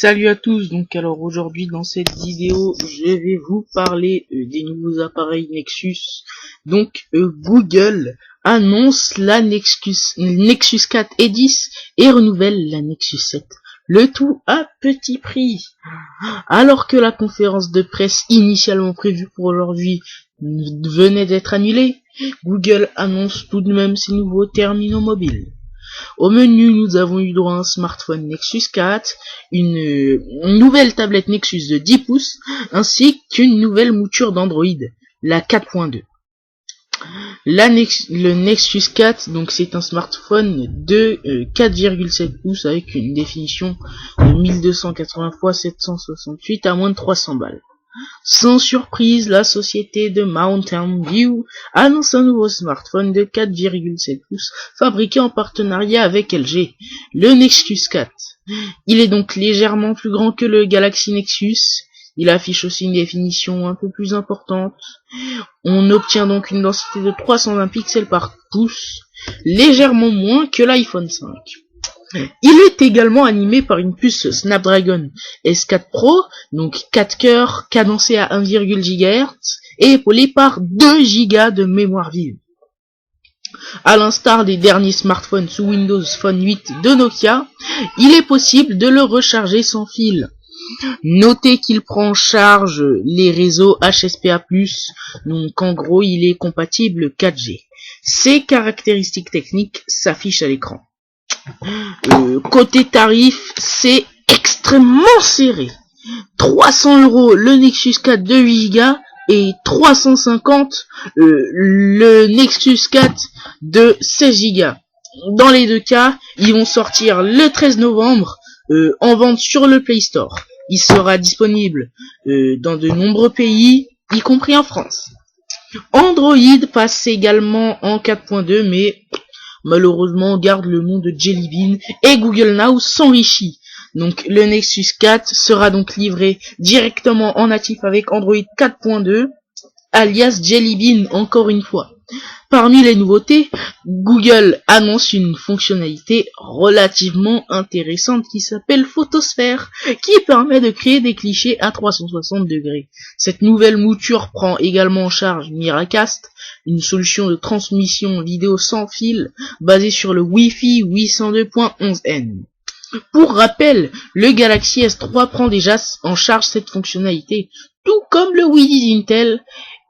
Salut à tous, donc alors aujourd'hui dans cette vidéo je vais vous parler des nouveaux appareils Nexus. Donc Google annonce la Nexus 4 et 10 et renouvelle la Nexus 7. Le tout à petit prix. Alors que la conférence de presse initialement prévue pour aujourd'hui venait d'être annulée, Google annonce tout de même ses nouveaux terminaux mobiles. Au menu, nous avons eu droit à un smartphone Nexus 4, une nouvelle tablette Nexus de 10 pouces, ainsi qu'une nouvelle mouture d'Android, la 4.2. Le Nexus 4, donc c'est un smartphone de 4,7 pouces avec une définition de 1280 x 768 à moins de 300 balles. Sans surprise, la société de Mountain View annonce un nouveau smartphone de 4,7 pouces fabriqué en partenariat avec LG, le Nexus 4. Il est donc légèrement plus grand que le Galaxy Nexus. Il affiche aussi une définition un peu plus importante. On obtient donc une densité de 320 pixels par pouce, légèrement moins que l'iPhone 5. Il est également animé par une puce Snapdragon S4 Pro, donc 4 cœurs cadencé à 1,1 GHz et épaulé par 2 Go de mémoire vive. À l'instar des derniers smartphones sous Windows Phone 8 de Nokia, il est possible de le recharger sans fil. Notez qu'il prend en charge les réseaux HSPA+, donc en gros il est compatible 4G. Ces caractéristiques techniques s'affichent à l'écran. Côté tarif, c'est extrêmement serré. 300 € le Nexus 4 de 8 Go et 350 le Nexus 4 de 16 Go. Dans les deux cas, ils vont sortir le 13 novembre en vente sur le Play Store. Il sera disponible dans de nombreux pays, y compris en France. Android passe également en 4.2, mais malheureusement, on garde le nom de Jelly Bean et Google Now s'enrichit. Donc, le Nexus 4 sera donc livré directement en natif avec Android 4.2, alias Jelly Bean encore une fois. Parmi les nouveautés, Google annonce une fonctionnalité relativement intéressante qui s'appelle Photosphère, qui permet de créer des clichés à 360 degrés. Cette nouvelle mouture prend également en charge Miracast, une solution de transmission vidéo sans fil basée sur le Wi-Fi 802.11n. Pour rappel, le Galaxy S3 prend déjà en charge cette fonctionnalité, tout comme le Widdy d'Intel,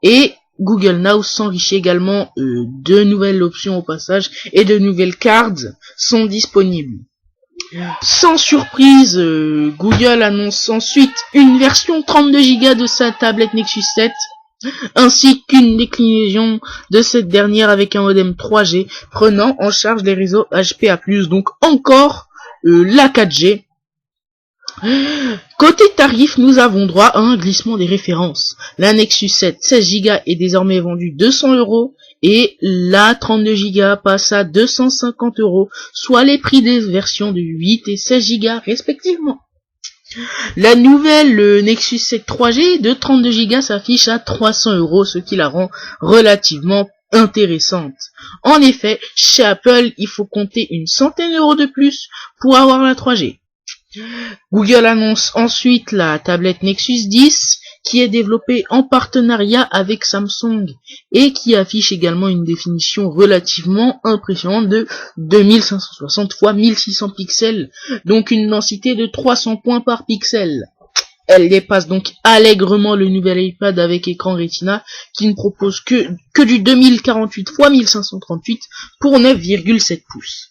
et Google Now s'enrichit également de nouvelles options au passage, et de nouvelles cards sont disponibles. Sans surprise, Google annonce ensuite une version 32 Go de sa tablette Nexus 7, ainsi qu'une déclinaison de cette dernière avec un modem 3G prenant en charge les réseaux HPA+, donc encore la 4G. Côté tarif, nous avons droit à un glissement des références. La Nexus 7 16 Go est désormais vendue 200 € et la 32 Go passe à 250 €, soit les prix des versions de 8 et 16 Go respectivement. La nouvelle Nexus 7 3G de 32 Go s'affiche à 300 €, ce qui la rend relativement intéressante. En effet, chez Apple, il faut compter une centaine d'euros de plus pour avoir la 3G. Google annonce ensuite la tablette Nexus 10 qui est développée en partenariat avec Samsung et qui affiche également une définition relativement impressionnante de 2560 x 1600 pixels, donc une densité de 300 points par pixel. Elle dépasse donc allègrement le nouvel iPad avec écran Retina qui ne propose que du 2048 x 1538 pour 9,7 pouces.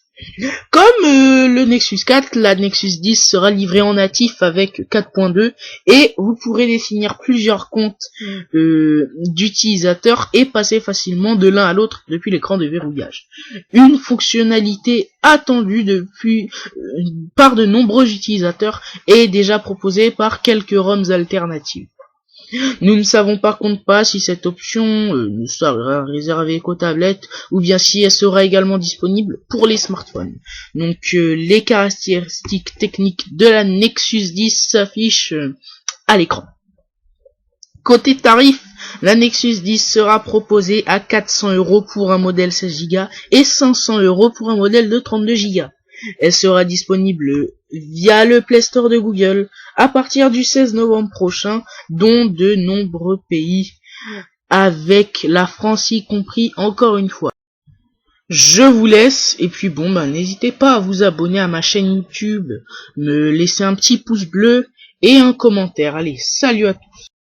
Comme le Nexus 4, la Nexus 10 sera livrée en natif avec 4.2 et vous pourrez définir plusieurs comptes d'utilisateurs et passer facilement de l'un à l'autre depuis l'écran de verrouillage. Une fonctionnalité attendue depuis par de nombreux utilisateurs et déjà proposée par quelques ROMs alternatives. Nous ne savons par contre pas si cette option ne sera réservée qu'aux tablettes ou bien si elle sera également disponible pour les smartphones. Donc les caractéristiques techniques de la Nexus 10 s'affichent à l'écran. Côté tarif, la Nexus 10 sera proposée à 400 € pour un modèle 16 Go et 500 € pour un modèle de 32 Go. Elle sera disponible via le Play Store de Google à partir du 16 novembre prochain, dont de nombreux pays, avec la France y compris encore une fois. Je vous laisse, et puis bon, n'hésitez pas à vous abonner à ma chaîne YouTube, me laisser un petit pouce bleu et un commentaire. Allez, salut à tous.